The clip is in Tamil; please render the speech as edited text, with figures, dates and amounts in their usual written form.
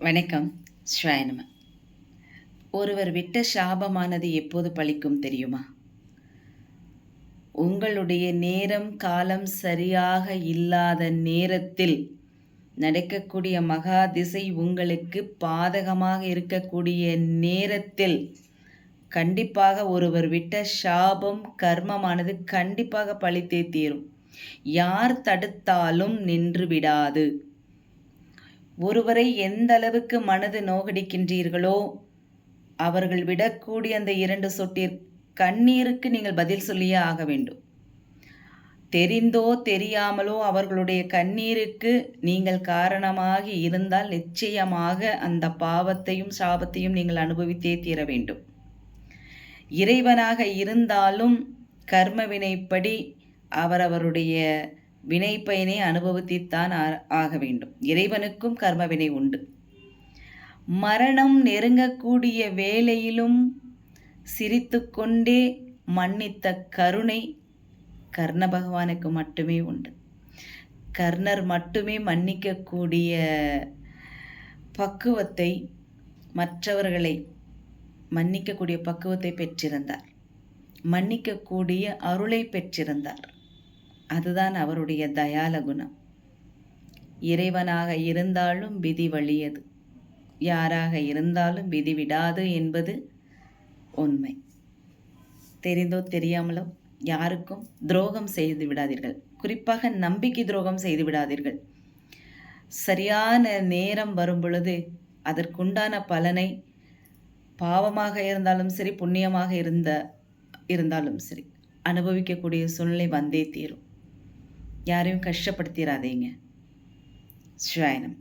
வணக்கம். சிவாய நம. ஒருவர் விட்ட சாபமானது எப்போது பலிக்கும் தெரியுமா? உங்களுடைய நேரம் காலம் சரியாக இல்லாத நேரத்தில் நடக்கக்கூடிய மகா திசை உங்களுக்கு பாதகமாக இருக்கக்கூடிய நேரத்தில் கண்டிப்பாக ஒருவர் விட்ட சாபம் கர்மமானது கண்டிப்பாக பலித்தே தீரும். யார் தடுத்தாலும் நின்று விடாது. ஒருவரை எந்த அளவுக்கு மனது நோகடிக்கின்றீர்களோ அவர்கள் விடக்கூடிய அந்த 2 சொட்டிற் கண்ணீருக்கு நீங்கள் பதில் சொல்லியே ஆக வேண்டும். தெரிந்தோ தெரியாமலோ அவர்களுடைய கண்ணீருக்கு நீங்கள் காரணமாகி இருந்தால் நிச்சயமாக அந்த பாவத்தையும் சாபத்தையும் நீங்கள் அனுபவித்தே தீர வேண்டும். இறைவனாக இருந்தாலும் கர்ம வினைப்படி அவரவருடைய வினை பயனை அனுபவித்துத்தான் ஆக வேண்டும். இறைவனுக்கும் கர்மவினை உண்டு. மரணம் நெருங்கக்கூடிய வேளையிலும் சிரித்து கொண்டே மன்னித்த கருணை கர்ண பகவானுக்கு மட்டுமே உண்டு. கர்ணர் மட்டுமே மன்னிக்கக்கூடிய பக்குவத்தை, மற்றவர்களை மன்னிக்கக்கூடிய பக்குவத்தை பெற்றிருந்தார். மன்னிக்கக்கூடிய அருளை பெற்றிருந்தார். அதுதான் அவருடைய தயால குணம். இறைவனாக இருந்தாலும் விதி வலியது, யாராக இருந்தாலும் விதி விடாது என்பது உண்மை. தெரிந்தோ தெரியாமலோ யாருக்கும் துரோகம் செய்து விடாதீர்கள். குறிப்பாக நம்பிக்கை துரோகம் செய்து விடாதீர்கள். சரியான நேரம் வரும் பொழுது அதற்குண்டான பலனை பாவமாக இருந்தாலும் சரி, புண்ணியமாக இருந்தாலும் சரி அனுபவிக்கக்கூடிய சூழ்நிலை வந்தே தீரும். யாரையும் கஷ்டப்படுத்திடாதீங்க. சிவாய நம.